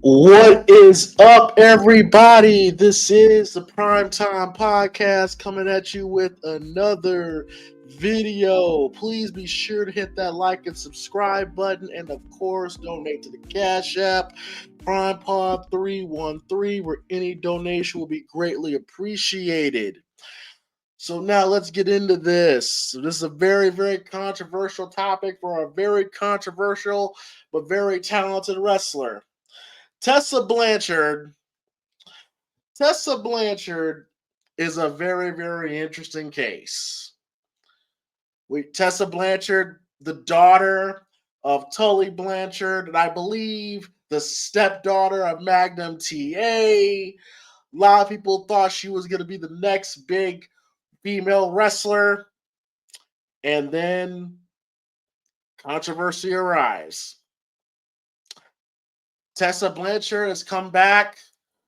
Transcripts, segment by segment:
What is up, everybody? This is the Primetime Podcast coming at you with another video. Please be sure to hit that like and subscribe button, and of course, donate to the Cash App, PrimePod313, where any donation will be greatly appreciated. So now let's get into this. So this is a very, very controversial topic for a very controversial but very talented wrestler. Tessa Blanchard. Tessa Blanchard is a very, very interesting case. Tessa Blanchard, the daughter of Tully Blanchard, and I believe the stepdaughter of Magnum TA. A lot of people thought she was going to be the next big female wrestler, and then controversy arrives. Tessa Blanchard has come back,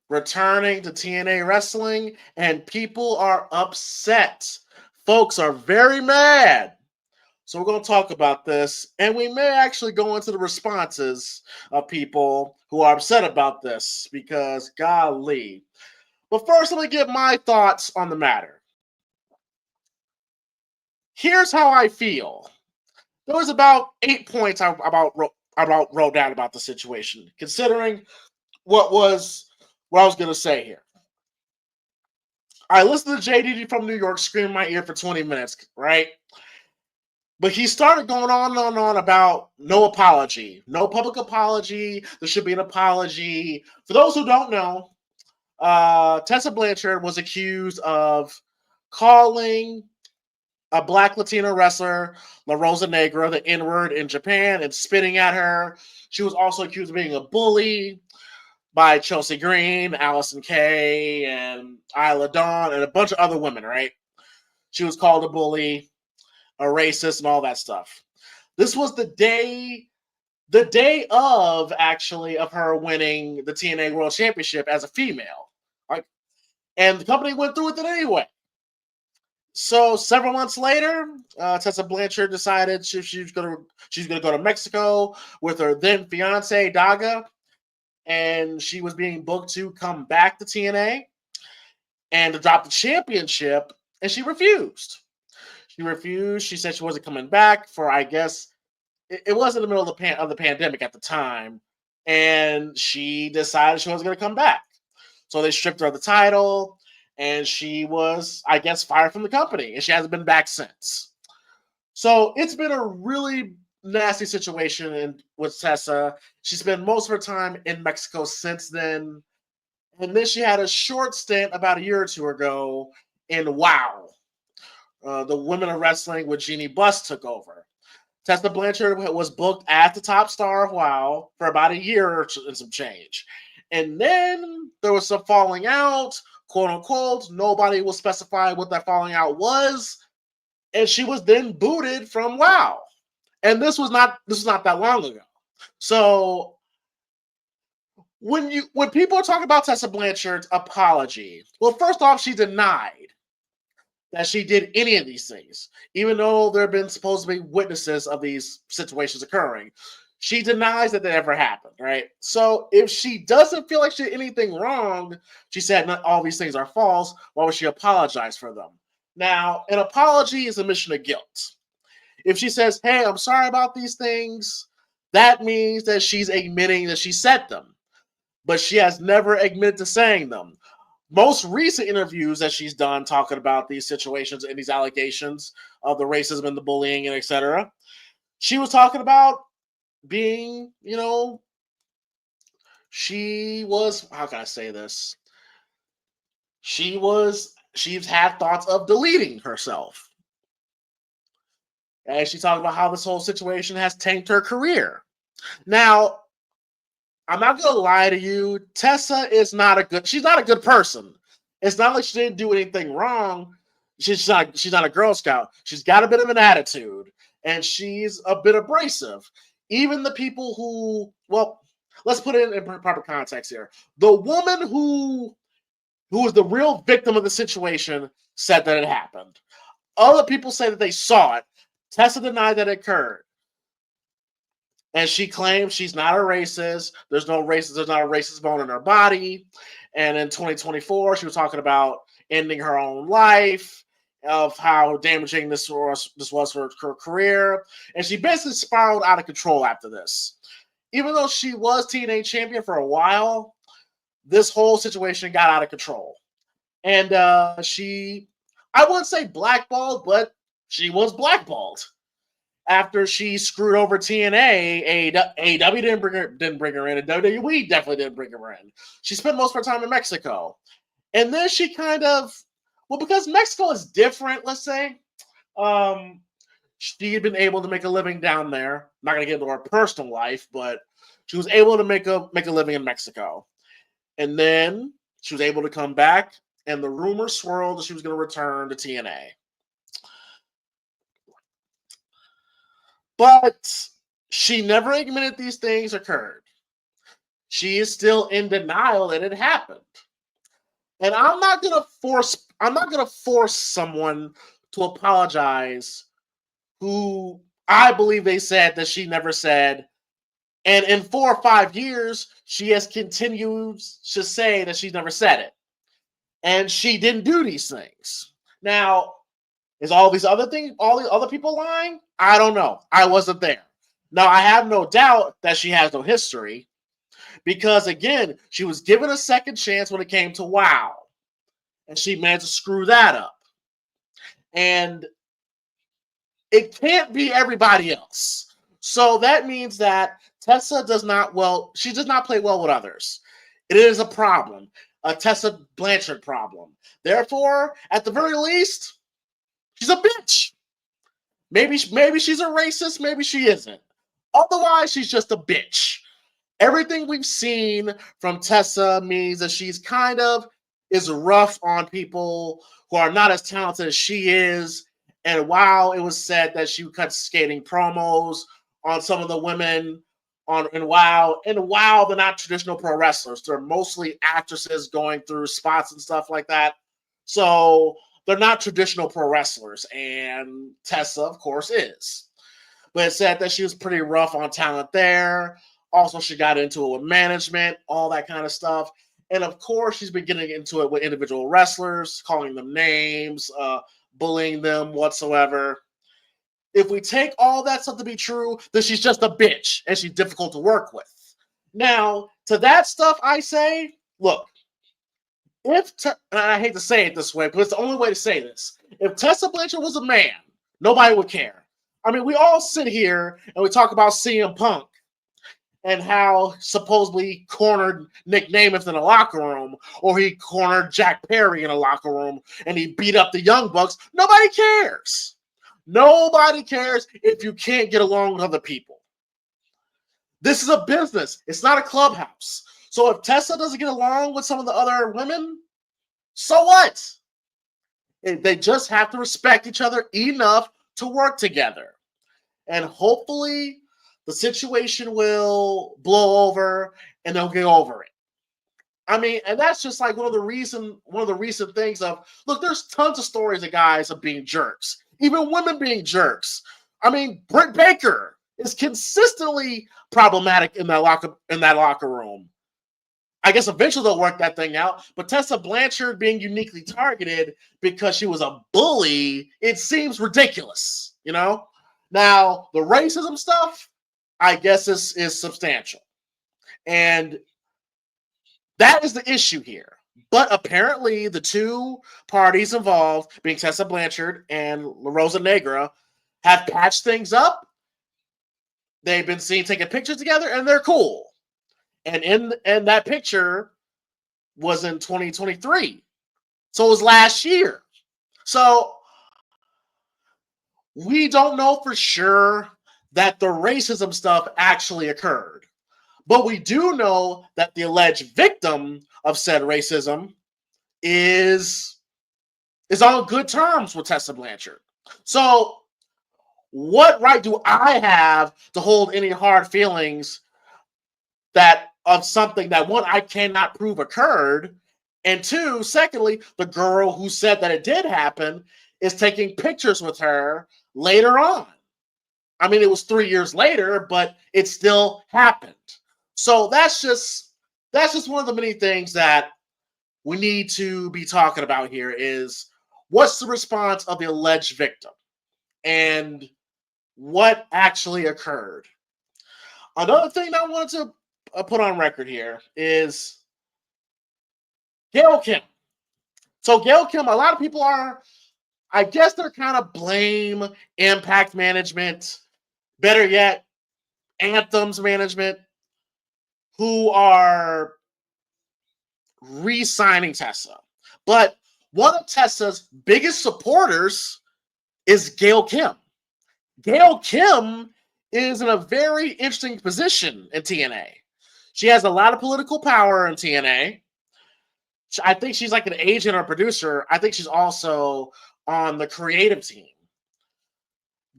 returning to TNA Wrestling, and people are upset. Folks are very mad. So we're going to talk about this, and we may actually go into the responses of people who are upset about this, because golly. But first, let me get my thoughts on the matter. Here's how I feel. There was about 8 points I wrote down about the situation, considering what I was going to say here. I listened to JDD from New York scream in my ear for 20 minutes, right? But he started going on and on about no apology, no public apology. There should be an apology. For those who don't know, Tessa Blanchard was accused of calling a black Latino wrestler, La Rosa Negra, the N-word in Japan, and spitting at her. She was also accused of being a bully by Chelsea Green, Allison Kay, and Isla Dawn, and a bunch of other women, right? She was called a bully, a racist, and all that stuff. This was the day of her winning the TNA World Championship as a female. Right? And the company went through with it anyway. So several months later, Tessa Blanchard decided she's gonna go to Mexico with her then fiance Daga, and she was being booked to come back to TNA and to drop the championship, and she refused. She said she wasn't coming back for, I guess, it was in the middle of the pandemic at the time, and she decided she wasn't going to come back. So they stripped her of the title, and she was, I guess, fired from the company, and she hasn't been back since. So it's been a really nasty situation with Tessa. She spent most of her time in Mexico since then, and then she had a short stint about a year or two ago in WOW. The Women of Wrestling with Jeannie Buss took over. Tessa Blanchard was booked as the top star of WOW for about a year and some change. And then there was some falling out, quote unquote. Nobody will specify what that falling out was. And she was then booted from WOW. And this was not that long ago. So when people are talking about Tessa Blanchard's apology, well, first off, she denied that she did any of these things, even though there have been supposed to be witnesses of these situations occurring. She denies that ever happened, right? So if she doesn't feel like she did anything wrong, she said not all these things are false, why would she apologize for them? Now, an apology is a admission of guilt. If she says, hey, I'm sorry about these things, that means that she's admitting that she said them, but she has never admitted to saying them. Most recent interviews that she's done talking about these situations and these allegations of the racism and the bullying and etc., she was talking about being, she was, how can I say this? She's had thoughts of deleting herself. And she talked about how this whole situation has tanked her career. Now, I'm not going to lie to you. Tessa she's not a good person. It's not like she didn't do anything wrong. She's not a Girl Scout. She's got a bit of an attitude, and she's a bit abrasive. Even the people who, well, let's put it in proper context here. The woman who was the real victim of the situation said that it happened. Other people say that they saw it. Tessa denied that it occurred. And she claims she's not a racist. There's not a racist bone in her body. And in 2024, she was talking about ending her own life, of how damaging this was for her career. And she basically spiraled out of control after this. Even though she was TNA champion for a while, this whole situation got out of control. And I wouldn't say blackballed, but she was blackballed. After she screwed over TNA, AEW didn't bring her in, and WWE definitely didn't bring her in. She spent most of her time in Mexico. And then she kind of, well, because Mexico is different, let's say, she had been able to make a living down there. I'm not going to get into her personal life, but she was able to make a living in Mexico. And then she was able to come back, and the rumor swirled that she was going to return to TNA. But she never admitted these things occurred. She is still in denial that it happened. And I'm not gonna force someone to apologize who I believe they said that she never said. And in 4 or 5 years, she has continued to say that she's never said it. And she didn't do these things. Now, is all the other people lying? I don't know. I wasn't there. Now, I have no doubt that she has no history because, again, she was given a second chance when it came to WoW, and she managed to screw that up. And it can't be everybody else. So that means that Tessa does not play well with others. It is a problem, a Tessa Blanchard problem. Therefore, at the very least, she's a bitch. Maybe she's a racist, maybe she isn't. Otherwise, she's just a bitch. Everything we've seen from Tessa means that she's kind of is rough on people who are not as talented as she is. And while it was said that she cut skating promos on some of the women in WoW, they're not traditional pro wrestlers. They're mostly actresses going through spots and stuff like that. So they're not traditional pro wrestlers, and Tessa, of course, is. But it said that she was pretty rough on talent there. Also, she got into it with management, all that kind of stuff. And of course, she's been getting into it with individual wrestlers, calling them names, bullying them whatsoever. If we take all that stuff to be true, then she's just a bitch, and she's difficult to work with. Now, to that stuff, I say, look, and I hate to say it this way, but it's the only way to say this. If Tessa Blanchard was a man, nobody would care. I mean, we all sit here and we talk about CM Punk and how supposedly cornered Nick Namath in a locker room, or he cornered Jack Perry in a locker room and he beat up the Young Bucks. Nobody cares. Nobody cares if you can't get along with other people. This is a business. It's not a clubhouse. So if Tessa doesn't get along with some of the other women, so what? They just have to respect each other enough to work together. And hopefully the situation will blow over and they'll get over it. I mean, and that's just like one of the recent things of, look, there's tons of stories of guys of being jerks, even women being jerks. I mean, Britt Baker is consistently problematic in that locker room. I guess eventually they'll work that thing out. But Tessa Blanchard being uniquely targeted because she was a bully, it seems ridiculous, you know? Now, the racism stuff, I guess, is substantial. And that is the issue here. But apparently the two parties involved, being Tessa Blanchard and La Rosa Negra, have patched things up. They've been seen taking pictures together, and they're cool. And that picture was in 2023. So it was last year. So we don't know for sure that the racism stuff actually occurred. But we do know that the alleged victim of said racism is on good terms with Tessa Blanchard. So what right do I have to hold any hard feelings that of something that, one, I cannot prove occurred, and two, secondly, the girl who said that it did happen is taking pictures with her later on. I mean, it was 3 years later, but it still happened. So that's just one of the many things that we need to be talking about here is what's the response of the alleged victim and what actually occurred. Another thing that I wanted to put on record here is Gail Kim. So Gail Kim, a lot of people are, I guess they're kind of blame Impact management, better yet, Anthem's management, who are re-signing Tessa. But one of Tessa's biggest supporters is Gail Kim. Gail Kim is in a very interesting position in TNA. She has a lot of political power in TNA. I think she's like an agent or producer. I think she's also on the creative team.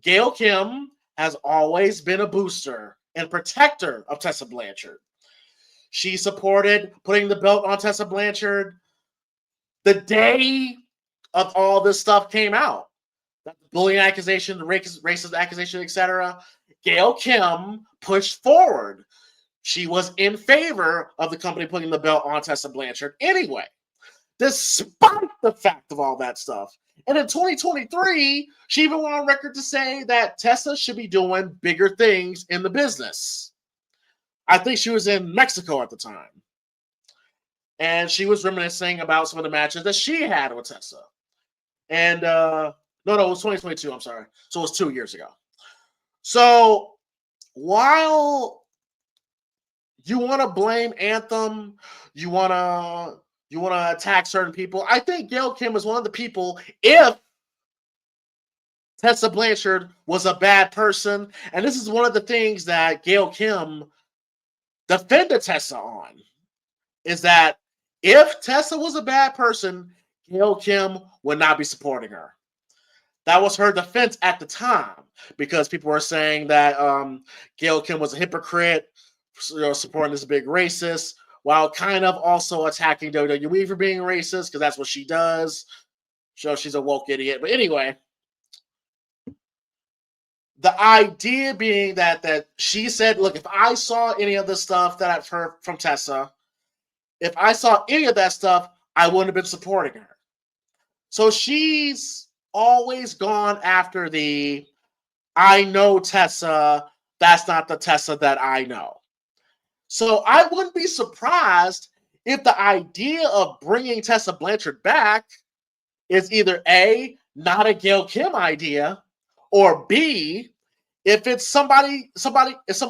Gail Kim has always been a booster and protector of Tessa Blanchard. She supported putting the belt on Tessa Blanchard the day of all this stuff came out. The bullying accusation, the racist accusation, etc. Gail Kim pushed forward. She was in favor of the company putting the belt on Tessa Blanchard anyway, despite the fact of all that stuff. And in 2023, she even went on record to say that Tessa should be doing bigger things in the business. I think she was in Mexico at the time. And she was reminiscing about some of the matches that she had with Tessa. And no, it was 2022. I'm sorry. So it was 2 years ago. So while you want to blame Anthem, you want to attack certain people, I think Gail Kim is one of the people. If Tessa Blanchard was a bad person, and this is one of the things that Gail Kim defended Tessa on, is that if Tessa was a bad person, Gail Kim would not be supporting her. That was her defense at the time, because people were saying that Gail Kim was a hypocrite, supporting this big racist, while kind of also attacking WWE for being racist, because that's what she does. So she's a woke idiot. But anyway, the idea being that she said, look, if I saw any of the stuff that I've heard from Tessa, if I saw any of that stuff, I wouldn't have been supporting her. So she's always gone after the, I know Tessa, that's not the Tessa that I know. So I wouldn't be surprised if the idea of bringing Tessa Blanchard back is either A, not a Gail Kim idea, or B, if it's somebody else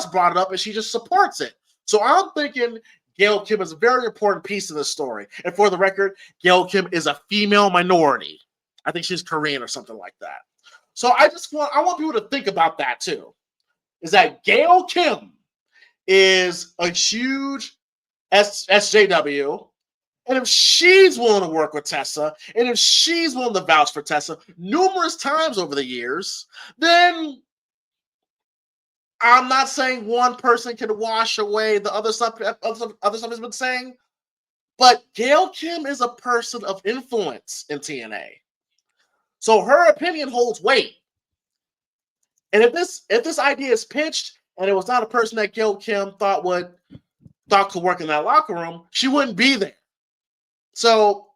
brought it up and she just supports it. So I'm thinking Gail Kim is a very important piece of the story. And for the record, Gail Kim is a female minority. I think she's Korean or something like that. So I want people to think about that too. Is that Gail Kim is a huge SJW, and if she's willing to work with Tessa, and if she's willing to vouch for Tessa numerous times over the years, then I'm not saying one person can wash away the other stuff has been saying, but Gail Kim is a person of influence in TNA. So her opinion holds weight. And if this idea is pitched and it was not a person that Gail Kim thought could work in that locker room, she wouldn't be there. So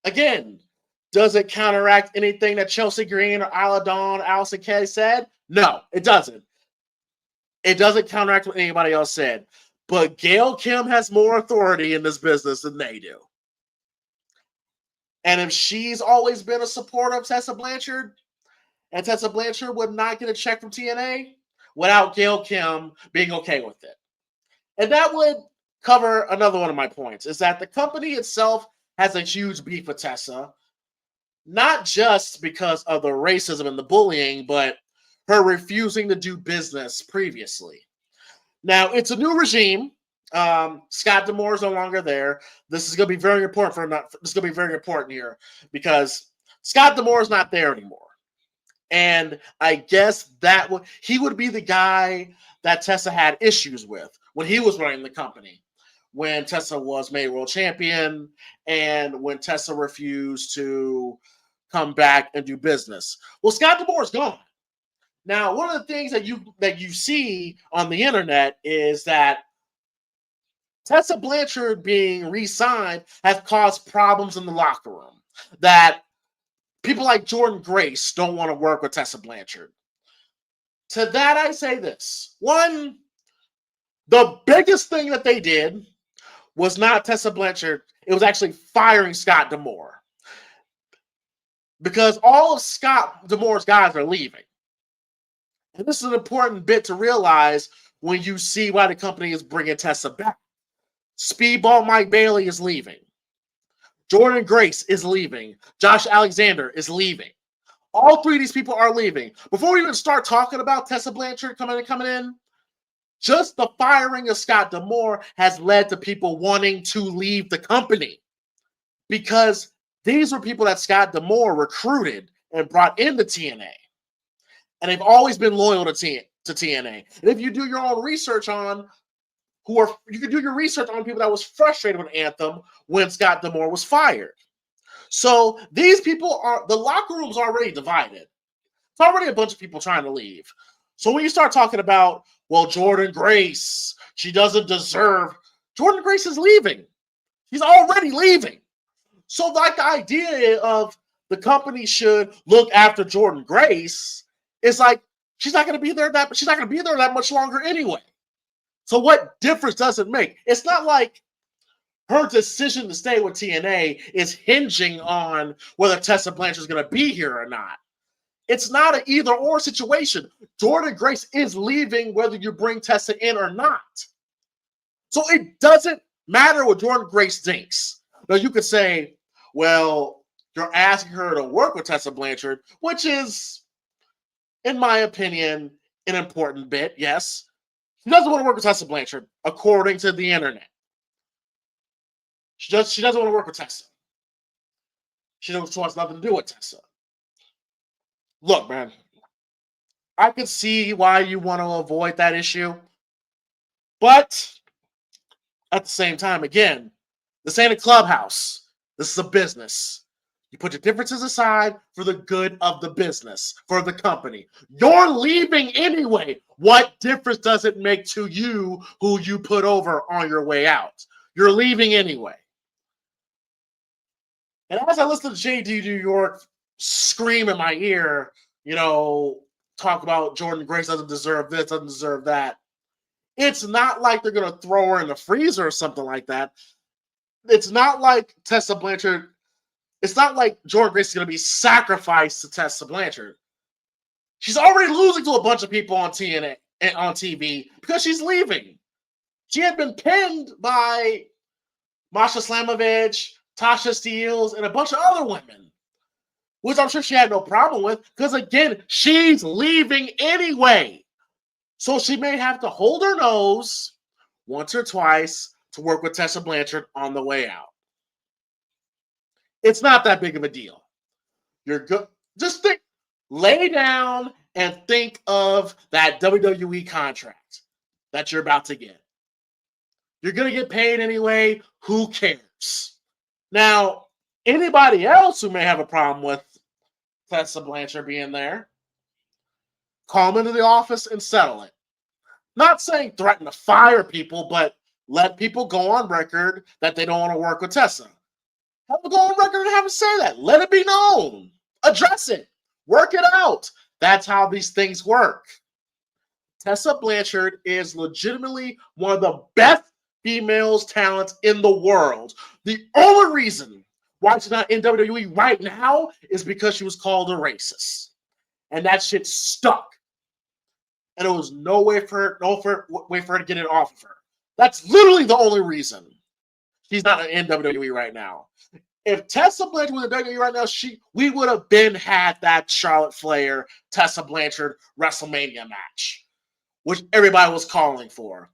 again, does it counteract anything that Chelsea Green or Isla Dawn, Allison Kay said? No, it doesn't. It doesn't counteract what anybody else said. But Gail Kim has more authority in this business than they do. And if she's always been a supporter of Tessa Blanchard, and Tessa Blanchard would not get a check from TNA without Gail Kim being okay with it. And that would cover another one of my points, is that the company itself has a huge beef with Tessa, not just because of the racism and the bullying, but her refusing to do business previously. Now, it's a new regime. Scott D'Amore is no longer there. This is going to be very important this is going to be very important here, because Scott D'Amore is not there anymore. And I guess he would be the guy that Tessa had issues with when he was running the company, when Tessa was made world champion and when Tessa refused to come back and do business. Well, Scott D'Amore is gone. Now, one of the things that you see on the internet is that Tessa Blanchard being re-signed has caused problems in the locker room. That people like Jordan Grace don't want to work with Tessa Blanchard. To that, I say this. One, the biggest thing that they did was not Tessa Blanchard. It was actually firing Scott D'Amore. Because all of Scott D'Amore's guys are leaving. And this is an important bit to realize when you see why the company is bringing Tessa back. Speedball Mike Bailey is leaving. Jordan Grace is leaving. Josh Alexander is leaving. All three of these people are leaving. Before we even start talking about Tessa Blanchard coming in, just the firing of Scott D'Amore has led to people wanting to leave the company. Because these were people that Scott D'Amore recruited and brought into TNA. And they've always been loyal to TNA. And if you do your own research on you can do your research on people that was frustrated with Anthem when Scott D'Amore was fired. So these people the locker room's already divided. It's already a bunch of people trying to leave. So when you start talking about, well, Jordan Grace, she doesn't deserve. Jordan Grace is leaving. He's already leaving. So like the idea of the company should look after Jordan Grace is like she's not going to be there that much longer anyway. So what difference does it make? It's not like her decision to stay with TNA is hinging on whether Tessa Blanchard is going to be here or not. It's not an either or situation. Jordan Grace is leaving whether you bring Tessa in or not. So it doesn't matter what Jordan Grace thinks. Now you could say, well, you're asking her to work with Tessa Blanchard, which is, in my opinion, an important bit, yes. She doesn't want to work with Tessa Blanchard, according to the internet. She doesn't want to work with Tessa. She wants nothing to do with Tessa. Look, man, I can see why you want to avoid that issue. But at the same time, again, this ain't a clubhouse. This is a business. You put your differences aside for the good of the business, for the company. You're leaving anyway. What difference does it make to you who you put over on your way out? You're leaving anyway. And as I listen to JD New York scream in my ear, talk about Jordan Grace doesn't deserve this, doesn't deserve that. It's not like they're going to throw her in the freezer or something like that. It's not like Tessa Blanchard. It's not like Jordan Grace is going to be sacrificed to Tessa Blanchard. She's already losing to a bunch of people on TNA and on TV because she's leaving. She had been pinned by Masha Slamovich, Tasha Steeles, and a bunch of other women, which I'm sure she had no problem with because, again, she's leaving anyway. So she may have to hold her nose once or twice to work with Tessa Blanchard on the way out. It's not that big of a deal. You're good. Just lay down and think of that WWE contract that you're about to get. You're going to get paid anyway. Who cares? Now, anybody else who may have a problem with Tessa Blanchard being there, call them into the office and settle it. Not saying threaten to fire people, but let people go on record that they don't want to work with Tessa. Have them go on record and have them say that. Let it be known. Address it. Work it out. That's how these things work. Tessa Blanchard is legitimately one of the best female talents in the world. The only reason why she's not in WWE right now is because she was called a racist. And that shit stuck. And there was no way for her to get it off of her. That's literally the only reason she's not in WWE right now. If Tessa Blanchard was in WWE right now, we would have had that Charlotte Flair, Tessa Blanchard WrestleMania match, which everybody was calling for.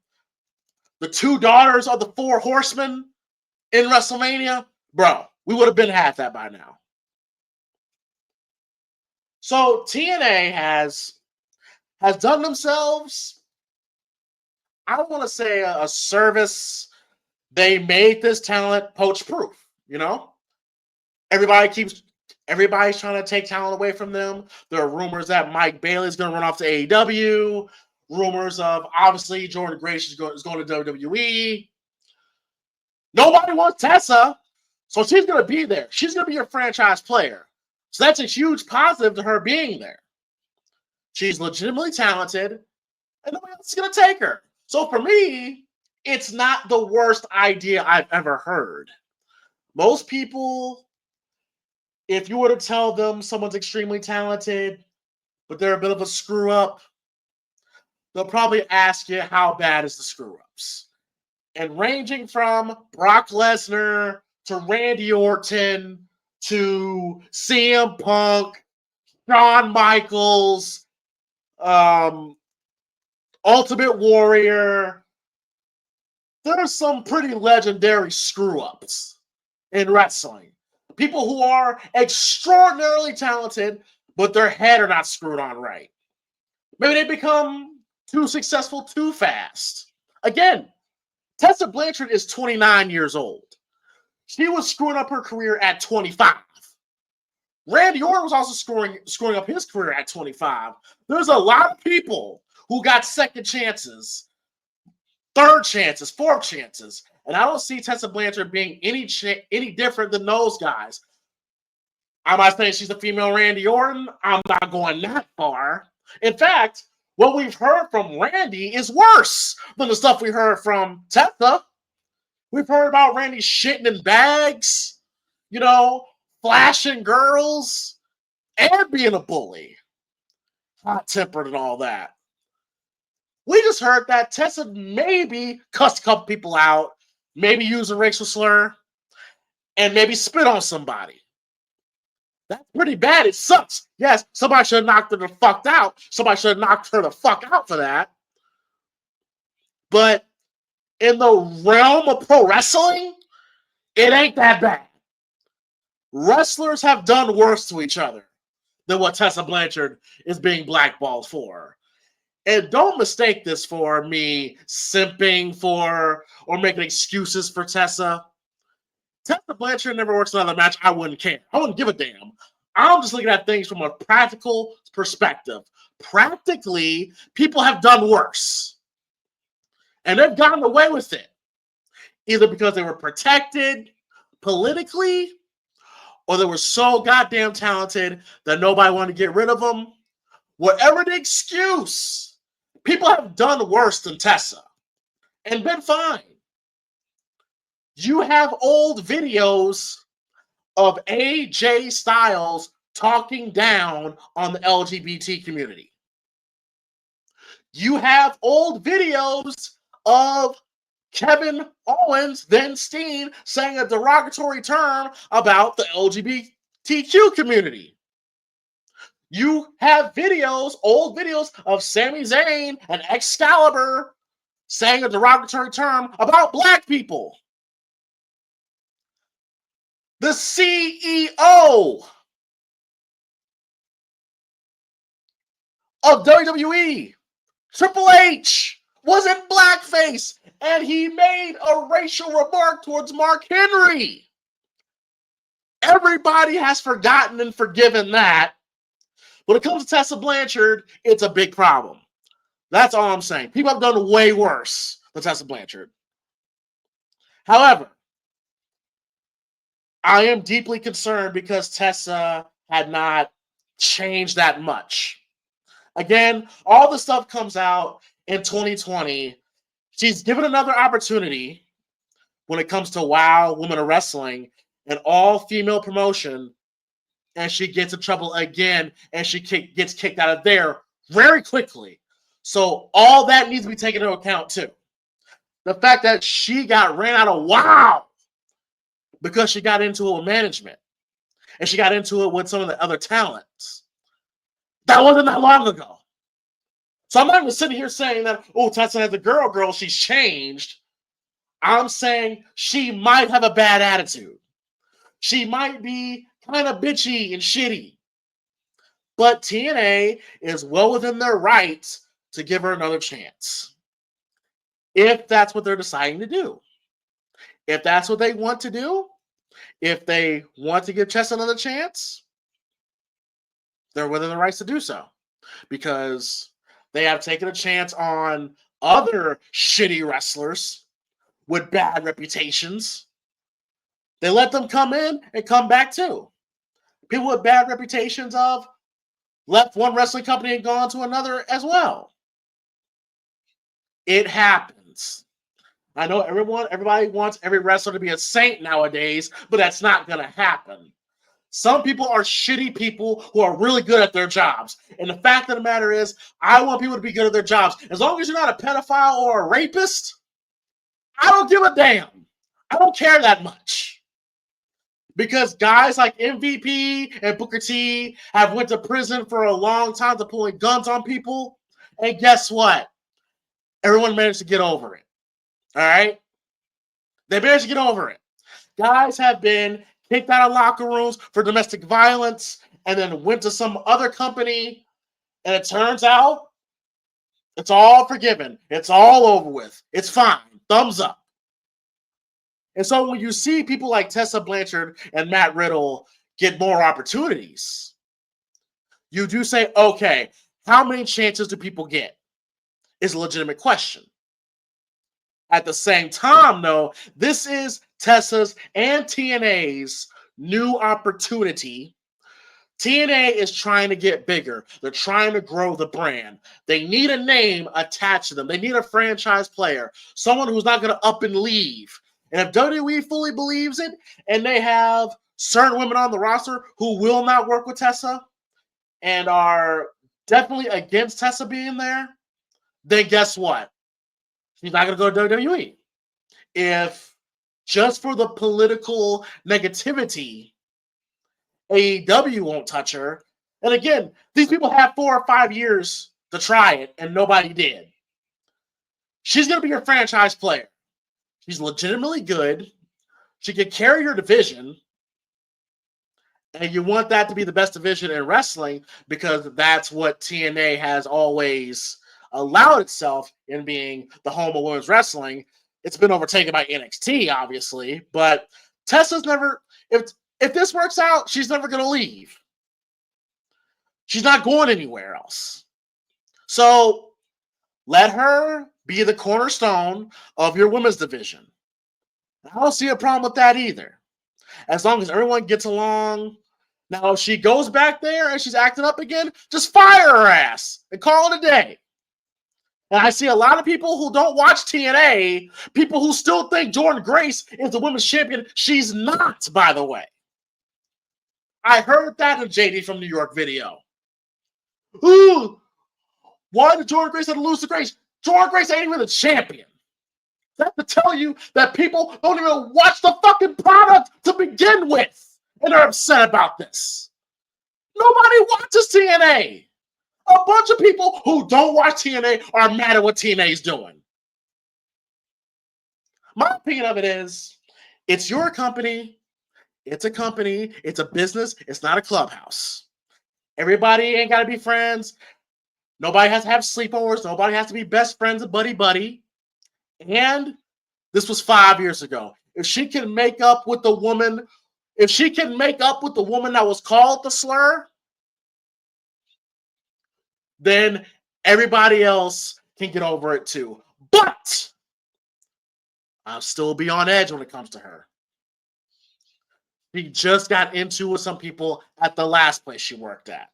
The two daughters of the Four Horsemen in WrestleMania, bro, we would have had that by now. So TNA has done themselves, I don't want to say a service. They made this talent poach proof, Everybody keeps Everybody's trying to take talent away from them. There are rumors that Mike Bailey's going to run off to AEW. Rumors of, obviously, Jordan Grace is going to WWE. Nobody wants Tessa, so she's going to be there. She's going to be your franchise player. So that's a huge positive to her being there. She's legitimately talented, and nobody else is going to take her. So for me, it's not the worst idea I've ever heard. Most people, if you were to tell them someone's extremely talented, but they're a bit of a screw up, they'll probably ask you how bad is the screw ups. And ranging from Brock Lesnar to Randy Orton to CM Punk, Shawn Michaels, Ultimate Warrior, there's some pretty legendary screw-ups in wrestling. People who are extraordinarily talented, but their head are not screwed on right. Maybe they become too successful too fast. Again, Tessa Blanchard is 29 years old. She was screwing up her career at 25. Randy Orton was also screwing up his career at 25. There's a lot of people who got second chances, third chances, fourth chances, and I don't see Tessa Blanchard being any different than those guys. I'm not saying she's a female Randy Orton. I'm not going that far. In fact, what we've heard from Randy is worse than the stuff we heard from Tessa. We've heard about Randy shitting in bags, flashing girls, and being a bully. Hot-tempered and all that. We just heard that Tessa maybe cussed a couple people out, maybe used a racial slur, and maybe spit on somebody. That's pretty bad. It sucks. Yes, somebody should have knocked her the fuck out. Somebody should have knocked her the fuck out for that. But in the realm of pro wrestling, it ain't that bad. Wrestlers have done worse to each other than what Tessa Blanchard is being blackballed for. And don't mistake this for me simping for or making excuses for Tessa. Tessa Blanchard never works another match. I wouldn't care. I wouldn't give a damn. I'm just looking at things from a practical perspective. Practically, people have done worse. And they've gotten away with it. Either because they were protected politically, or they were so goddamn talented that nobody wanted to get rid of them. Whatever the excuse, people have done worse than Tessa and been fine. You have old videos of AJ Styles talking down on the LGBT community. You have old videos of Kevin Owens, then Steen, saying a derogatory term about the LGBTQ community. You have videos, old videos of Sami Zayn and Excalibur saying a derogatory term about black people. The CEO of WWE, Triple H, was in blackface, and he made a racial remark towards Mark Henry. Everybody has forgotten and forgiven that. When it comes to Tessa Blanchard, it's a big problem. That's all I'm saying. People have done way worse than Tessa Blanchard. However, I am deeply concerned because Tessa had not changed that much. Again, all the stuff comes out in 2020. She's given another opportunity when it comes to WOW, Women of Wrestling, and all female promotion, and she gets in trouble again, and she gets kicked out of there very quickly. So all that needs to be taken into account too. The fact that she got ran out of WOW because she got into it with management, and she got into it with some of the other talents. That wasn't that long ago. So I'm not even sitting here saying that, oh, Tessa has a girl, she's changed. I'm saying she might have a bad attitude. She might be kind of bitchy and shitty. But TNA is well within their rights to give her another chance. If that's what they're deciding to do. If that's what they want to do, if they want to give Tessa another chance, They're within the rights to do so because they have taken a chance on other shitty wrestlers with bad reputations. They let them come in and come back too. People with bad reputations of left one wrestling company and gone to another as well. It happens. I know everybody wants every wrestler to be a saint nowadays, but that's not going to happen. Some people are shitty people who are really good at their jobs. And the fact of the matter is, I want people to be good at their jobs. As long as you're not a pedophile or a rapist, I don't give a damn. I don't care that much. Because guys like MVP and Booker T have went to prison for a long time to pulling guns on people. And guess what? Everyone managed to get over it. All right? They managed to get over it. Guys have been kicked out of locker rooms for domestic violence and then went to some other company. And it turns out it's all forgiven. It's all over with. It's fine. Thumbs up. And so when you see people like Tessa Blanchard and Matt Riddle get more opportunities, you do say, okay, how many chances do people get? Is a legitimate question. At the same time, though, this is Tessa's and TNA's new opportunity. TNA is trying to get bigger. They're trying to grow the brand. They need a name attached to them. They need a franchise player, someone who's not going to up and leave. And if WWE fully believes it, and they have certain women on the roster who will not work with Tessa and are definitely against Tessa being there, then guess what? She's not going to go to WWE. If just for the political negativity, AEW won't touch her. And again, these people have 4 or 5 years to try it, and nobody did. She's going to be your franchise player. She's legitimately good. She can carry your division. And you want that to be the best division in wrestling because that's what TNA has always allowed itself in being the home of women's wrestling. It's been overtaken by NXT, obviously. But Tessa's never... If this works out, she's never going to leave. She's not going anywhere else. So let her be the cornerstone of your women's division. I don't see a problem with that either. As long as everyone gets along. Now, if she goes back there and she's acting up again, just fire her ass and call it a day. And I see a lot of people who don't watch TNA, people who still think Jordynne Grace is the women's champion. She's not, by the way. I heard that in JD from New York video. Ooh, why did Jordynne Grace have to lose to Grace? Jordynne Grace ain't even a champion. I have to tell you that people don't even watch the fucking product to begin with, and are upset about this. Nobody watches TNA. A bunch of people who don't watch TNA are mad at what TNA is doing. My opinion of it is, it's your company. It's a company. It's a business. It's not a clubhouse. Everybody ain't got to be friends. Nobody has to have sleepovers. Nobody has to be best friends and buddy-buddy. And this was 5 years ago. If she can make up with the woman, that was called the slur, then everybody else can get over it too. But I'll still be on edge when it comes to her. She just got into with some people at the last place she worked at.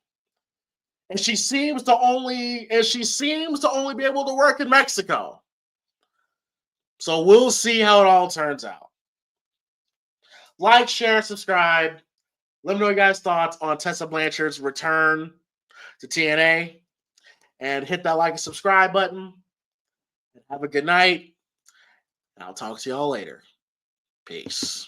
And she seems to only be able to work in Mexico. So we'll see how it all turns out. Like, share, and subscribe. Let me know your guys' thoughts on Tessa Blanchard's return to TNA. And hit that like and subscribe button. Have a good night. I'll talk to y'all later. Peace.